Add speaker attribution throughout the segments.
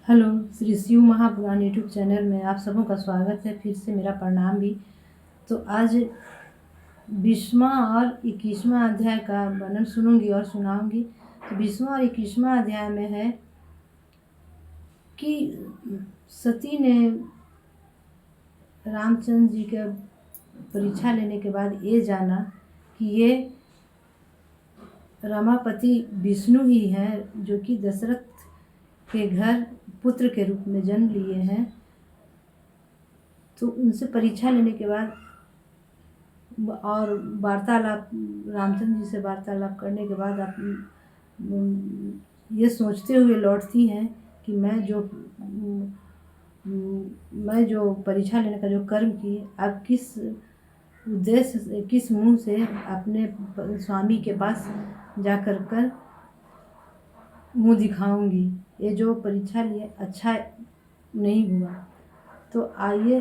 Speaker 1: Hello, Shri Shiv Mahapuran YouTube channel में आप सबों का स्वागत है। फिर से मेरा प्रणाम भी। तो आज 20वां और 21वां अध्याय का वर्णन सुनूंगी और सुनाऊंगी। तो 20वां और 21वां अध्याय में है कि सती ने रामचंद्र जी का परीक्षा लेने के बाद ये जाना कि ये रमापति विष्णु ही हैं, जो कि दशरथ के घर पुत्र के रूप में जन्म लिए हैं। तो उनसे परीक्षा लेने के बाद और वार्तालाप, रामचंद्र जी से वार्तालाप करने के बाद आप ये सोचते हुए लौटती हैं कि मैं जो परीक्षा लेने का जो कर्म की, अब किस उद्देश्य से, किस मुंह से अपने स्वामी के पास जाकर मुंह दिखाऊंगी। ये जो परीक्षा लिए अच्छा नहीं हुआ। तो आइए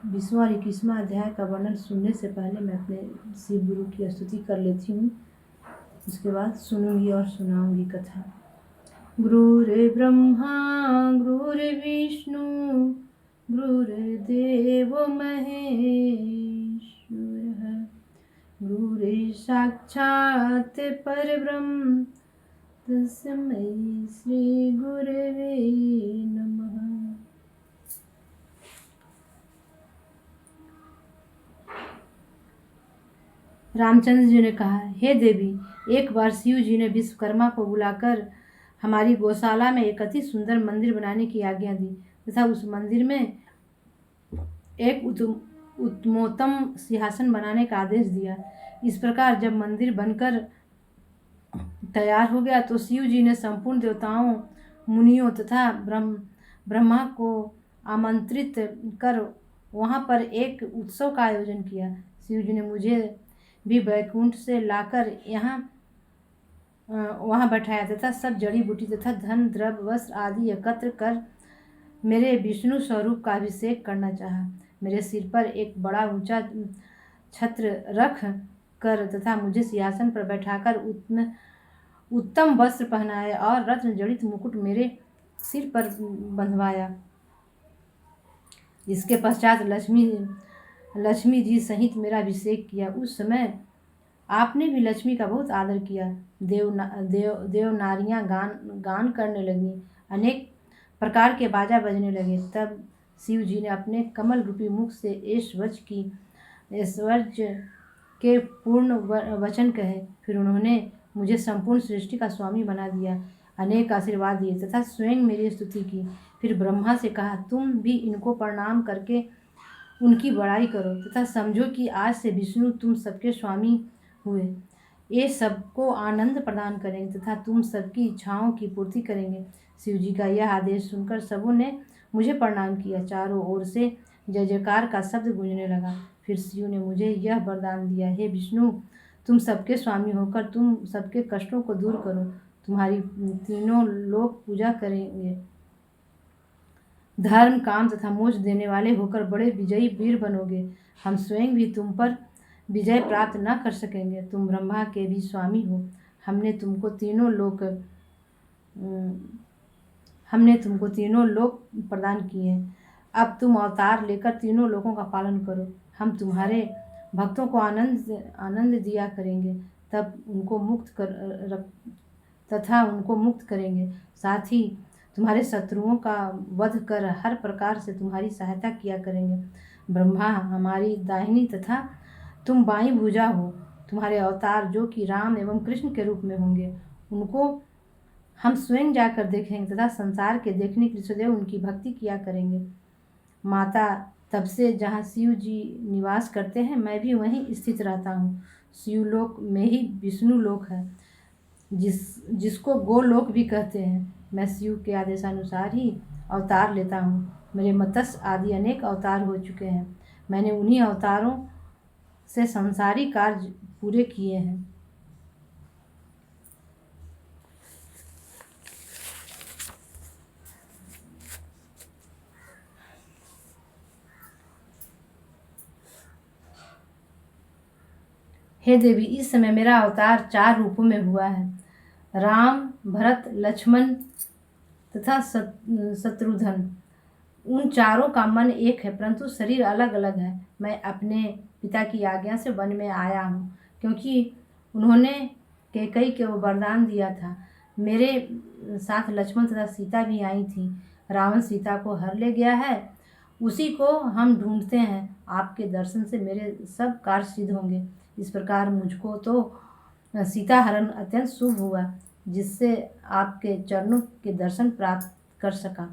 Speaker 1: 20वां और 21वां अध्याय का वर्णन सुनने से पहले मैं अपने शिव गुरु की स्तुति कर लेती हूँ। उसके बाद सुनूंगी और सुनाऊंगी कथा। गुरुर्ब्रह्मा गुरुर्विष्णु गुरुर्देव महेश्वरः, गुरुर्साक्षात् परब्रह्म तस्मै श्री गुरवे नमः। रामचंद्र जी ने कहा, हे देवी, एक बार शिव जी ने विश्वकर्मा को बुलाकर हमारी गौशाला में एक अति सुंदर मंदिर बनाने की आज्ञा दी तथा उस मंदिर में एक उत्तमोत्तम सिंहासन बनाने का आदेश दिया। इस प्रकार जब मंदिर बनकर तैयार हो गया तो शिव जी ने संपूर्ण देवताओं, मुनियों तथा ब्रह्मा को आमंत्रित कर वहां पर एक उत्सव का आयोजन किया। शिव जी ने मुझे भी वैकुंठ से लाकर वहां बैठाया तथा सब जड़ी बूटी तथा धन द्रव्य वस्त्र आदि एकत्र कर मेरे विष्णु स्वरूप का अभिषेक करना चाहा। मेरे सिर पर एक बड़ा ऊंचा छत्र रख कर तथा मुझे सिंहासन पर बैठाकर उत्तम वस्त्र पहनाए और रत्न जड़ित मुकुट मेरे सिर पर बंधवाया। इसके पश्चात लक्ष्मी जी सहित मेरा अभिषेक किया। उस समय आपने भी लक्ष्मी का बहुत आदर किया। देव नारियां गान करने लगी, अनेक प्रकार के बाजा बजने लगे। तब शिव जी ने अपने कमल रूपी मुख से ऐश्वर्य के पूर्ण वचन कहे। फिर उन्होंने मुझे संपूर्ण सृष्टि का स्वामी बना दिया, अनेक आशीर्वाद दिए तथा स्वयं मेरी स्तुति की। फिर ब्रह्मा से कहा, तुम भी इनको प्रणाम करके उनकी बड़ाई करो तथा समझो कि आज से विष्णु तुम सबके स्वामी हुए। ये सबको आनंद प्रदान करेंगे तथा तुम सबकी इच्छाओं की पूर्ति करेंगे। शिव जी का यह आदेश सुनकर सबों ने मुझे प्रणाम किया। चारों ओर से जय जयकार का शब्द गूंजने लगा। फिर शिव ने मुझे यह वरदान दिया, हे विष्णु, तुम सबके स्वामी होकर तुम सबके कष्टों को दूर करो। तुम्हारी तीनों लोग पूजा करेंगे। धर्म, काम तथा मोक्ष देने वाले होकर बड़े विजयी वीर बनोगे। हम स्वयं भी तुम पर विजय प्राप्त न कर सकेंगे। तुम ब्रह्मा के भी स्वामी हो। हमने तुमको तीनों लोक प्रदान किए हैं। अब तुम अवतार लेकर तीनों लोकों का पालन करो। हम तुम्हारे भक्तों को आनंद दिया करेंगे, तब उनको मुक्त करेंगे। साथ ही तुम्हारे शत्रुओं का वध कर हर प्रकार से तुम्हारी सहायता किया करेंगे। ब्रह्मा हमारी दाहिनी तथा तुम बाईं भुजा हो। तुम्हारे अवतार जो कि राम एवं कृष्ण के रूप में होंगे, उनको हम स्वयं जाकर देखेंगे तथा संसार के देखने के लिए सदैव उनकी भक्ति किया करेंगे। माता, तब से जहाँ शिव जी निवास करते हैं, मैं भी वहीं स्थित रहता हूँ। शिवलोक में ही विष्णु लोक है, जिसको गोलोक भी कहते हैं। मैं शिव के आदेशानुसार ही अवतार लेता हूँ। मेरे मत्स्य आदि अनेक अवतार हो चुके हैं। मैंने उन्हीं अवतारों से संसारी कार्य पूरे किए हैं। हे देवी, इस समय मेरा अवतार 4 रूपों में हुआ है। राम, भरत, लक्ष्मण तथा शत्रुघ्न, उन चारों का मन एक है, परंतु शरीर अलग अलग है। मैं अपने पिता की आज्ञा से वन में आया हूँ, क्योंकि उन्होंने कैकेयी को वरदान दिया था। मेरे साथ लक्ष्मण तथा सीता भी आई थी। रावण सीता को हर ले गया है, उसी को हम ढूंढते हैं। आपके दर्शन से मेरे सब कार्य सिद्ध होंगे। इस प्रकार मुझको तो सीता हरण अत्यंत शुभ हुआ, जिससे आपके चरणों के दर्शन प्राप्त कर सका।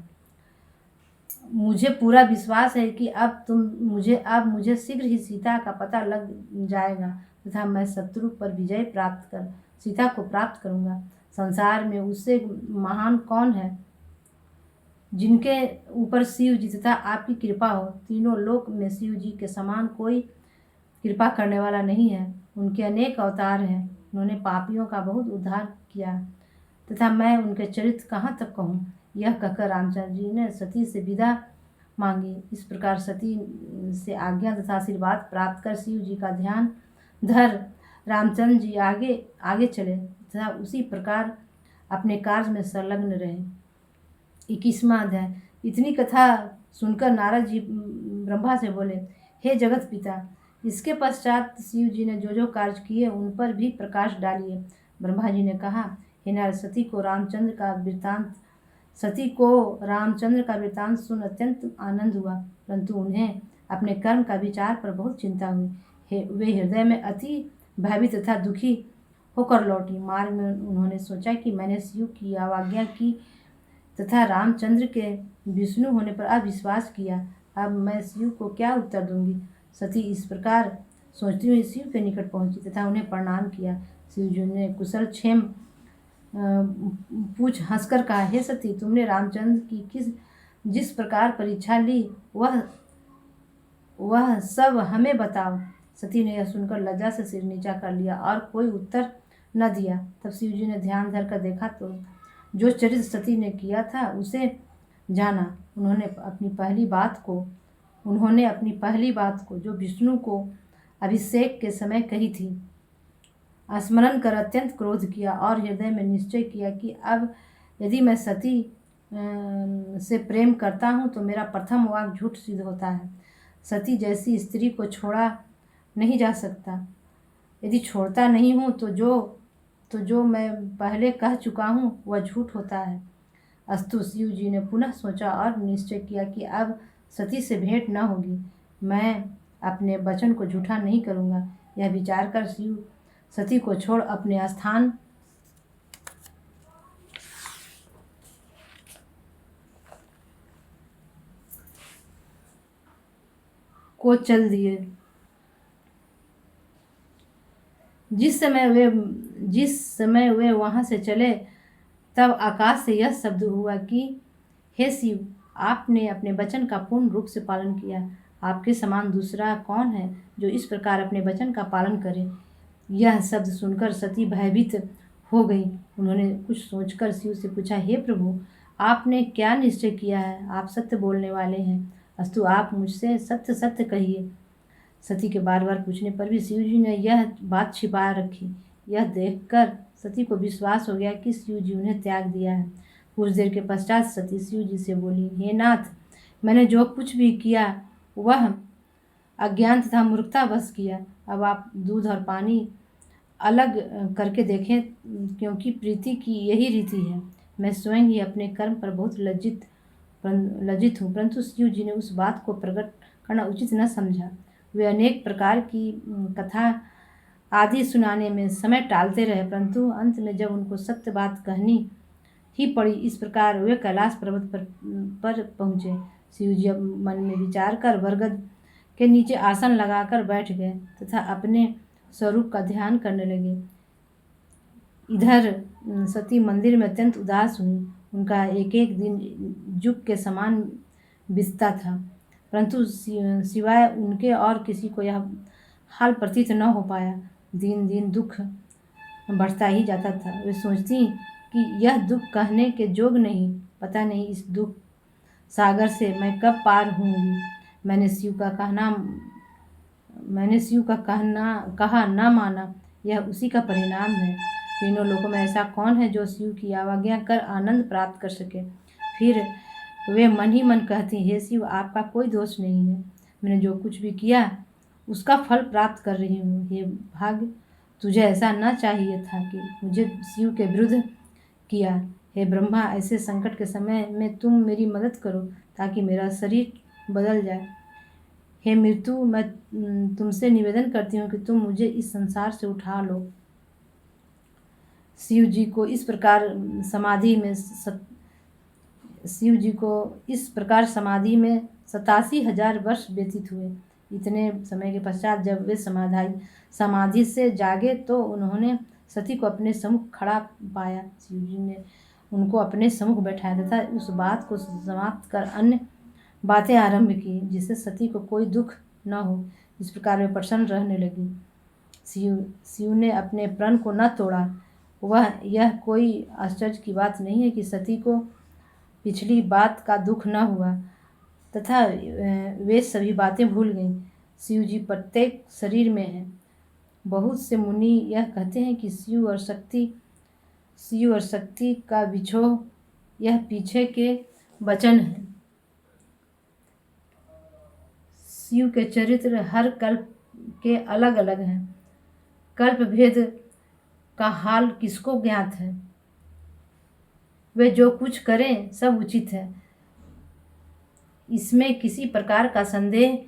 Speaker 1: मुझे पूरा विश्वास है कि अब मुझे शीघ्र ही सीता का पता लग जाएगा तथा मैं शत्रु पर विजय प्राप्त कर सीता को प्राप्त करूंगा। संसार में उससे महान कौन है जिनके ऊपर शिव जी तथा आपकी कृपा हो। तीनों लोक में शिव जी के समान कोई कृपा करने वाला नहीं है। उनके अनेक अवतार हैं, उन्होंने पापियों का बहुत उद्धार किया तथा मैं उनके चरित्र कहाँ तक कहूँ। यह कहकर रामचंद्र जी ने सती से विदा मांगी। इस प्रकार सती से आज्ञा तथा आशीर्वाद प्राप्त कर शिव जी का ध्यान धर रामचंद्र जी आगे आगे चले तथा उसी प्रकार अपने कार्य में संलग्न रहे। 21वां अध्याय। इतनी कथा सुनकर नारद जी ब्रह्मा से बोले, हे जगत पिता, इसके पश्चात शिव जी ने जो जो कार्य किए उन पर भी प्रकाश डालिए। ब्रह्मा जी ने कहा, हे नारद, सती को रामचंद्र का वृत्तांत सुन अत्यंत आनंद हुआ, परंतु उन्हें अपने कर्म का विचार पर बहुत चिंता हुई। वे हृदय में अति भयभीत तथा दुखी होकर लौटी। मार्ग में उन्होंने सोचा कि मैंने शिव की अवज्ञा की तथा रामचंद्र के विष्णु होने पर अविश्वास किया। अब मैं शिव को क्या उत्तर दूंगी। सती इस प्रकार सोचती हुई शिव के निकट पहुंची तथा उन्हें प्रणाम किया। शिव जी ने कुशल क्षेम पूछ हंसकर कहा, हे सती, तुमने रामचंद्र की जिस प्रकार परीक्षा ली वह सब हमें बताओ। सती ने यह सुनकर लज्जा से सिर नीचा कर लिया और कोई उत्तर न दिया। तब शिव जी ने ध्यान धर कर देखा तो जो चरित्र सती ने किया था उसे जाना। उन्होंने अपनी पहली बात को जो विष्णु को अभिषेक के समय कही थी स्मरण कर अत्यंत क्रोध किया और हृदय में निश्चय किया कि अब यदि मैं सती से प्रेम करता हूँ तो मेरा प्रथम वाक झूठ सिद्ध होता है। सती जैसी स्त्री को छोड़ा नहीं जा सकता। यदि छोड़ता नहीं हूँ तो जो मैं पहले कह चुका हूँ वह झूठ होता है। अस्तु, शिव जी ने पुनः सोचा और निश्चय किया कि अब सती से भेंट न होगी। मैं अपने वचन को झूठा नहीं करूँगा। यह विचार कर शिव सती को छोड़ अपने स्थान को चल दिए। जिस समय वे वहां से चले तब आकाश से यह शब्द हुआ कि हे शिव, आपने अपने वचन का पूर्ण रूप से पालन किया। आपके समान दूसरा कौन है जो इस प्रकार अपने वचन का पालन करे। यह शब्द सुनकर सती भयभीत हो गई। उन्होंने कुछ सोचकर शिव से पूछा, हे प्रभु, आपने क्या निश्चय किया है। आप सत्य बोलने वाले हैं, अस्तु आप मुझसे सत्य सत्य कहिए। सती के बार बार पूछने पर भी शिव जी ने यह बात छिपा रखी। यह देखकर सती को विश्वास हो गया कि शिव जी उन्हें त्याग दिया है। कुछ देर के पश्चात सती शिव जी से बोली, हे नाथ, मैंने जो कुछ भी किया वह अज्ञान तथा मूर्खता वश किया। अब आप दूध और पानी अलग करके देखें, क्योंकि प्रीति की यही रीति है। मैं स्वयं ही अपने कर्म पर बहुत लज्जित हूँ, परंतु शिव जी ने उस बात को प्रकट करना उचित न समझा। वे अनेक प्रकार की कथा आदि सुनाने में समय टालते रहे, परंतु अंत में जब उनको सत्य बात कहनी ही पड़ी, इस प्रकार वे कैलाश पर्वत पर पहुँचे। शिव जी मन में विचार कर बरगद के नीचे आसन लगाकर बैठ गए तथा अपने स्वरूप का ध्यान करने लगे। इधर सती मंदिर में अत्यंत उदास हुई। उनका एक एक दिन जुग के समान बीतता था, परंतु सिवाय उनके और किसी को यह हाल प्रतीत न हो पाया। दिन दिन दुख बढ़ता ही जाता था। वे सोचती कि यह दुख कहने के जोग नहीं, पता नहीं इस दुख सागर से मैं कब पार होंगी। मैंने शिव का कहा न माना, यह उसी का परिणाम है। तीनों लोगों में ऐसा कौन है जो शिव की अवज्ञा कर आनंद प्राप्त कर सके। फिर वे मन ही मन कहती, हे शिव, आपका कोई दोष नहीं है। मैंने जो कुछ भी किया उसका फल प्राप्त कर रही हूँ। हे भाग्य, तुझे ऐसा न चाहिए था कि मुझे शिव के विरुद्ध किया। हे ब्रह्मा, ऐसे संकट के समय में तुम मेरी मदद करो ताकि मेरा शरीर बदल जाए। हे मृत्यु, मैं तुमसे निवेदन करती हूँ कि तुम मुझे इस संसार से उठा लो। शिव जी को इस प्रकार समाधि में 87,000 वर्ष व्यतीत हुए। इतने समय के पश्चात जब वे समाधि से जागे तो उन्होंने सती को अपने सम्मुख खड़ा पाया। शिव जी ने उनको अपने सम्मुख बैठाया तथा उस बात को समाप्त कर अन्य बातें आरंभ की जिससे सती को कोई दुख न हो। इस प्रकार वे प्रसन्न रहने लगी। शिव ने अपने प्रण को न तोड़ा। यह कोई आश्चर्य की बात नहीं है कि सती को पिछली बात का दुख न हुआ तथा वे सभी बातें भूल गईं। शिव जी प्रत्येक शरीर में हैं। बहुत से मुनि यह कहते हैं कि शिव और शक्ति का विछोह यह पीछे के वचन है। शिव के चरित्र हर कल्प के अलग अलग हैं। कल्प भेद का हाल किसको ज्ञात है। वे जो कुछ करें सब उचित है, इसमें किसी प्रकार का संदेह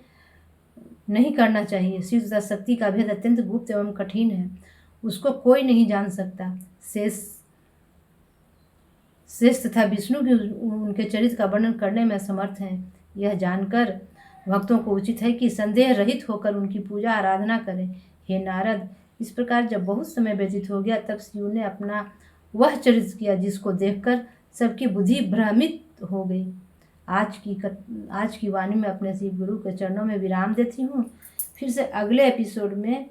Speaker 1: नहीं करना चाहिए। शिव तथा शक्ति का भेद अत्यंत गुप्त एवं कठिन है, उसको कोई नहीं जान सकता। शेष तथा विष्णु भी उनके चरित्र का वर्णन करने में असमर्थ हैं। यह जानकर भक्तों को उचित है कि संदेह रहित होकर उनकी पूजा आराधना करें। हे नारद, इस प्रकार जब बहुत समय व्यतीत हो गया तब शिव ने अपना वह चरित्र किया जिसको देखकर सबकी बुद्धि भ्रमित हो गई। आज की वाणी में अपने शिव गुरु के चरणों में विराम देती हूँ। फिर से अगले एपिसोड में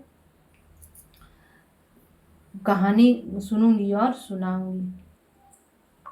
Speaker 1: कहानी सुनूंगी और सुनाऊंगी।